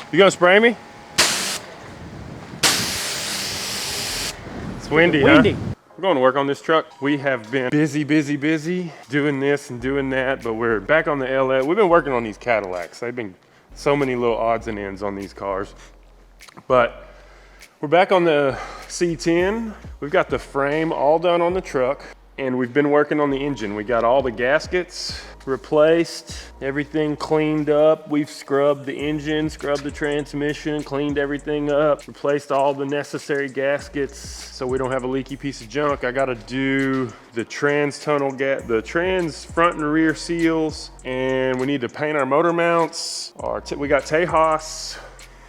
You gonna spray me? It's windy, huh? We're going to work on this truck. We have been busy doing this and doing that, but we're back on the LS. We've been working on these Cadillacs. They've been so many little odds and ends on these cars. But we're back on the C10. We've got the frame all done on the truck, and we've been working on the engine. We got all the gaskets replaced, everything cleaned up. We've scrubbed the engine, scrubbed the transmission, cleaned everything up, replaced all the necessary gaskets so we don't have a leaky piece of junk. I gotta do the trans tunnel the trans front and rear seals, and we need to paint our motor mounts. We got Tejas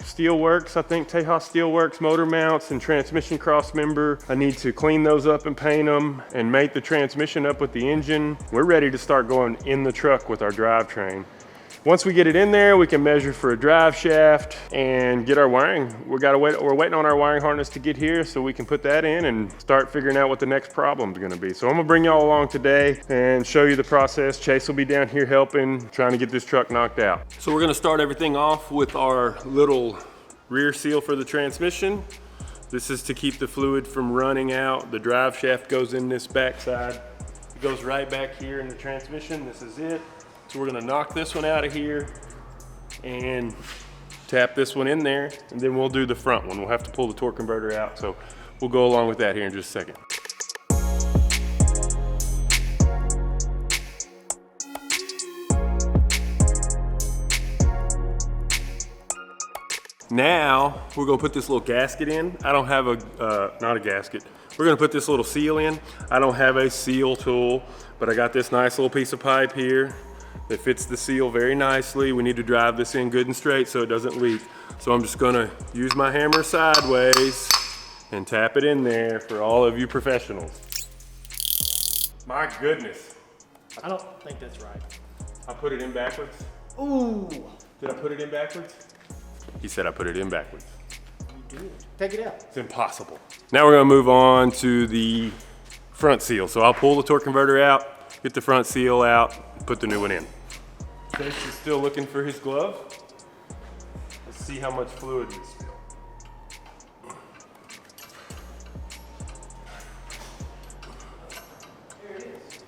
Steelworks, I think Tejas Steelworks motor mounts and transmission cross member. I need to clean those up and paint them and mate the transmission up with the engine. We're ready to start going in the truck with our drivetrain. Once we get it in there, we can measure for a drive shaft and get our wiring. We're waiting on our wiring harness to get here so we can put that in and start figuring out what the next problem is gonna be. So I'm gonna bring y'all along today and show you the process. Chase will be down here helping, trying to get this truck knocked out. So we're gonna start everything off with our little rear seal for the transmission. This is to keep the fluid from running out. The drive shaft goes in this backside. It goes right back here in the transmission. This is it. So we're gonna knock this one out of here and tap this one in there, and then we'll do the front one. We'll have to pull the torque converter out, so we'll go along with that here in just a second. Now, we're gonna put this little gasket in. I don't have not a gasket. We're gonna put this little seal in. I don't have a seal tool, but I got this nice little piece of pipe here that fits the seal very nicely. We need to drive this in good and straight so it doesn't leak. So I'm just gonna use my hammer sideways and tap it in there for all of you professionals. My goodness. I don't think that's right. I put it in backwards. Ooh. Did I put it in backwards? He said I put it in backwards. You did. Take it out. It's impossible. Now we're gonna move on to the front seal. So I'll pull the torque converter out, get the front seal out, put the new one in. Chase is still looking for his glove. Let's see how much fluid we spill. There it is.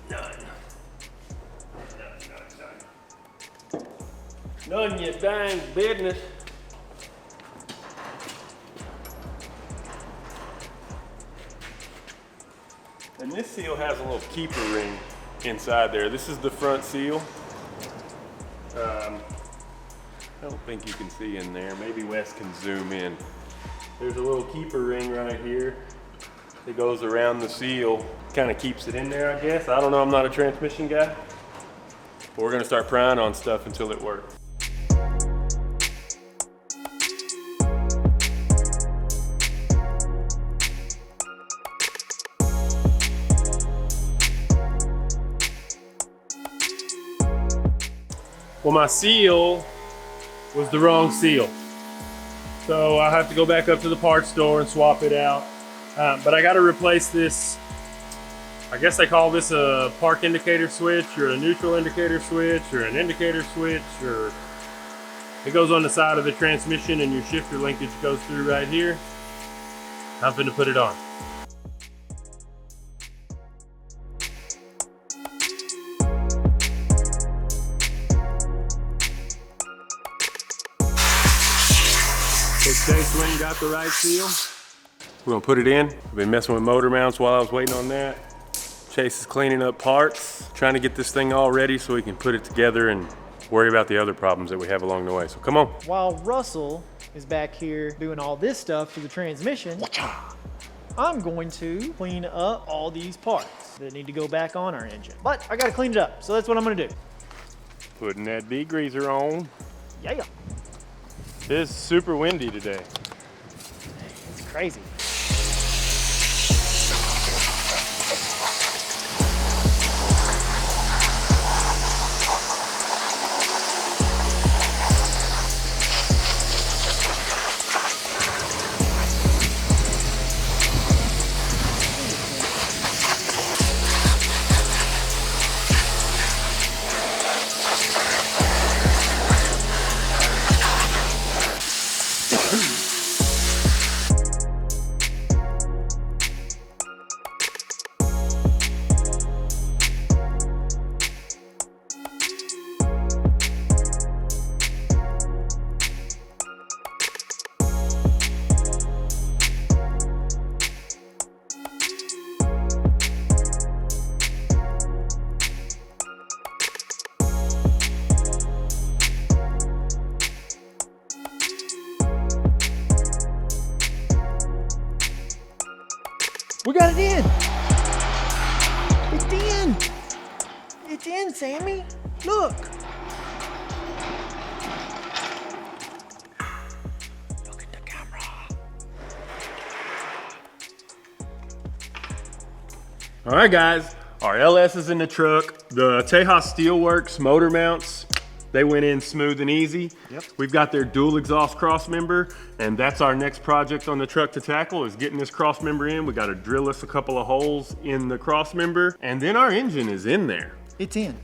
None. None, you dang business. And this seal has a little keeper ring inside there. This is the front seal. I don't think you can see in there. Maybe Wes can zoom in. There's a little keeper ring right here that goes around the seal. Kind of keeps it in there, I guess. I don't know, I'm not a transmission guy. But we're gonna start prying on stuff until it works. Well, my seal was the wrong seal. So I have to go back up to the parts store and swap it out. But I gotta replace this. I guess they call this a park indicator switch or a neutral indicator switch or an indicator switch, or it goes on the side of the transmission and your shifter linkage goes through right here. I'm finna put it on. Chase Wayne got the right seal. We're gonna put it in. I've been messing with motor mounts while I was waiting on that. Chase is cleaning up parts, trying to get this thing all ready so we can put it together and worry about the other problems that we have along the way. So come on. While Russell is back here doing all this stuff to the transmission, I'm going to clean up all these parts that need to go back on our engine. But I gotta clean it up, so that's what I'm gonna do. Putting that degreaser on. Yeah. It's super windy today. It's crazy. We got it in. It's in. It's in, Sammy. Look. Look at the camera. All right, guys. Our LS is in the truck. The Tejas Steelworks motor mounts, they went in smooth and easy. Yep. We've got their dual exhaust cross member, and that's our next project on the truck to tackle, is getting this cross member in. We got to drill us a couple of holes in the cross member, and then our engine is in there. It's in.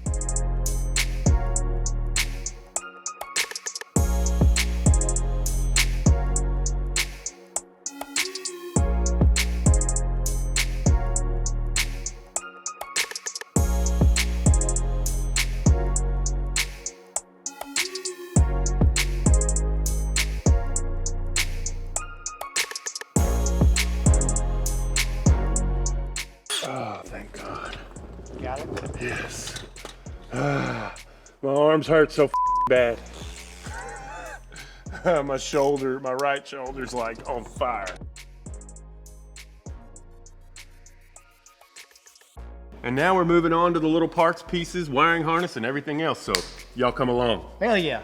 Oh, thank God. Got it? Yes. My arms hurt so bad. My shoulder, my right shoulder's like on fire. And now we're moving on to the little parts, pieces, wiring harness, and everything else. So y'all come along. Hell yeah.